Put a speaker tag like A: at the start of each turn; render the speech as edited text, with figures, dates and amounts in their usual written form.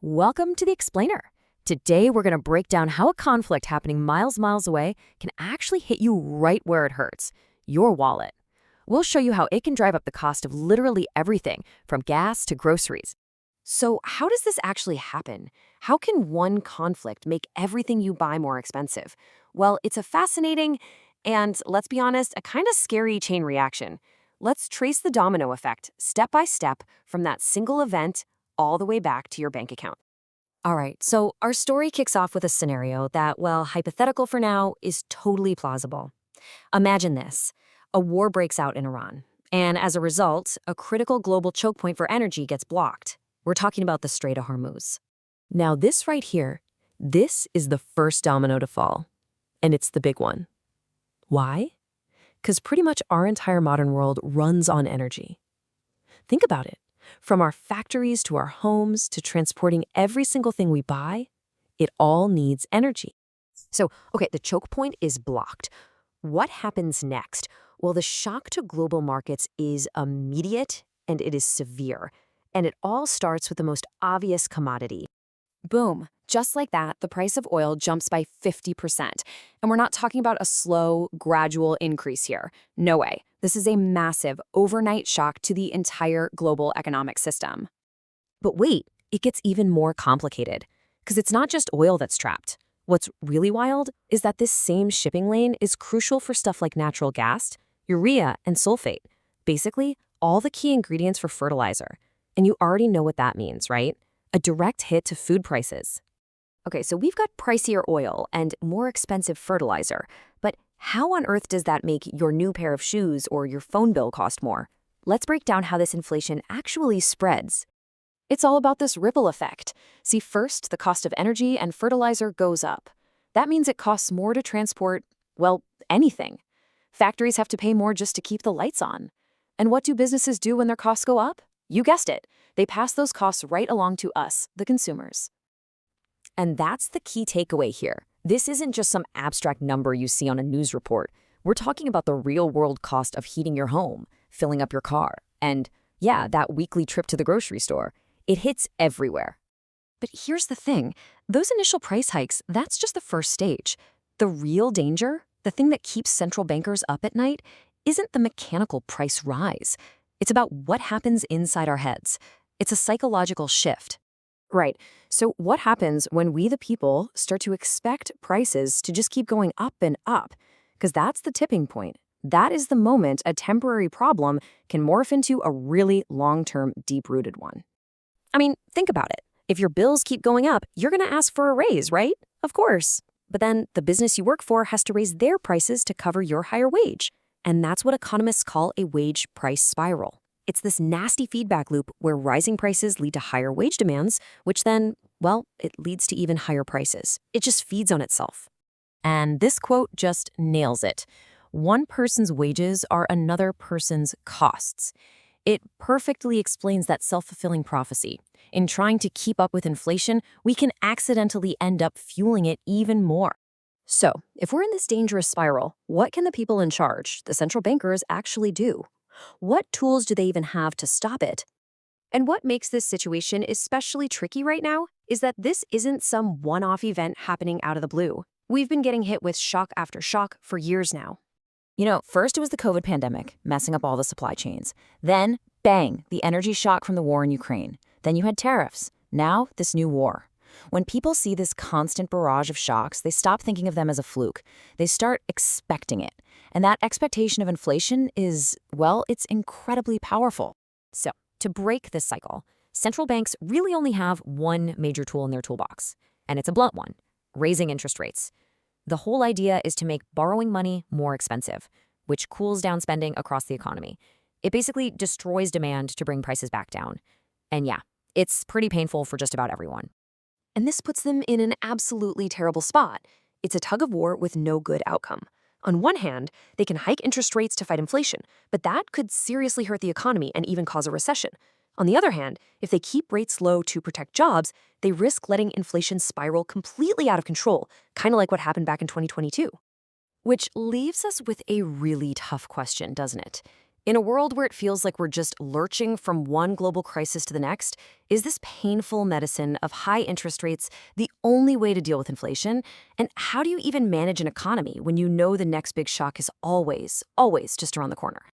A: Welcome to the Explainer. Today we're going to break down how a conflict happening miles away can actually hit you right where it hurts, your wallet. We'll show you how it can drive up the cost of literally everything, from gas to groceries. So how does this actually happen? How can one conflict make everything you buy more expensive? Well, it's a fascinating and, let's be honest, a kind of scary chain reaction. Let's trace the domino effect, step by step, from that single event all the way back to your bank account. All right, so our story kicks off with a scenario that, well, hypothetical for now, is totally plausible. Imagine this. A war breaks out in Iran, and as a result, a critical global choke point for energy gets blocked. We're talking about the Strait of Hormuz. Now, this right here, this is the first domino to fall, and it's the big one. Why? Because pretty much our entire modern world runs on energy. Think about it. From our factories to our homes to transporting every single thing we buy, it all needs energy. So, okay, the choke point is blocked. What happens next? Well, the shock to global markets is immediate and it is severe. And it all starts with the most obvious commodity. Boom. Just like that, the price of oil jumps by 50%. And we're not talking about a slow, gradual increase here. No way. This is a massive, overnight shock to the entire global economic system. But wait, it gets even more complicated. Because it's not just oil that's trapped. What's really wild is that this same shipping lane is crucial for stuff like natural gas, urea, and sulfate. Basically, all the key ingredients for fertilizer. And you already know what that means, right? A direct hit to food prices. Okay, so we've got pricier oil and more expensive fertilizer, but how on earth does that make your new pair of shoes or your phone bill cost more? Let's break down how this inflation actually spreads. It's all about this ripple effect. See, first, the cost of energy and fertilizer goes up. That means it costs more to transport, well, anything. Factories have to pay more just to keep the lights on. And what do businesses do when their costs go up? You guessed it. They pass those costs right along to us, the consumers. And that's the key takeaway here. This isn't just some abstract number you see on a news report. We're talking about the real-world cost of heating your home, filling up your car, and, yeah, that weekly trip to the grocery store. It hits everywhere. But here's the thing. Those initial price hikes, that's just the first stage. The real danger, the thing that keeps central bankers up at night, isn't the mechanical price rise. It's about what happens inside our heads. It's a psychological shift. Right. So what happens when we, the people, start to expect prices to just keep going up and up? Because that's the tipping point. That is the moment a temporary problem can morph into a really long-term, deep-rooted one. I mean, think about it. If your bills keep going up, you're going to ask for a raise, right? Of course. But then the business you work for has to raise their prices to cover your higher wage. And that's what economists call a wage price spiral. It's this nasty feedback loop where rising prices lead to higher wage demands, which then, well, it leads to even higher prices. It just feeds on itself. And this quote just nails it. One person's wages are another person's costs. It perfectly explains that self-fulfilling prophecy. In trying to keep up with inflation, we can accidentally end up fueling it even more. So, if we're in this dangerous spiral, what can the people in charge, the central bankers, actually do? What tools do they even have to stop it? And what makes this situation especially tricky right now is that this isn't some one-off event happening out of the blue. We've been getting hit with shock after shock for years now. First it was the COVID pandemic, messing up all the supply chains. Then, bang, the energy shock from the war in Ukraine. Then you had tariffs. Now, this new war. When people see this constant barrage of shocks, they stop thinking of them as a fluke. They start expecting it. And that expectation of inflation is, well, it's incredibly powerful. So, to break this cycle, central banks really only have one major tool in their toolbox. And it's a blunt one: raising interest rates. The whole idea is to make borrowing money more expensive, which cools down spending across the economy. It basically destroys demand to bring prices back down. And yeah, it's pretty painful for just about everyone. And this puts them in an absolutely terrible spot. It's a tug of war with no good outcome. On one hand, they can hike interest rates to fight inflation, but that could seriously hurt the economy and even cause a recession. On the other hand, if they keep rates low to protect jobs, they risk letting inflation spiral completely out of control, kind of like what happened back in 2022. Which leaves us with a really tough question, doesn't it? In a world where it feels like we're just lurching from one global crisis to the next, is this painful medicine of high interest rates the only way to deal with inflation? And how do you even manage an economy when you know the next big shock is always just around the corner?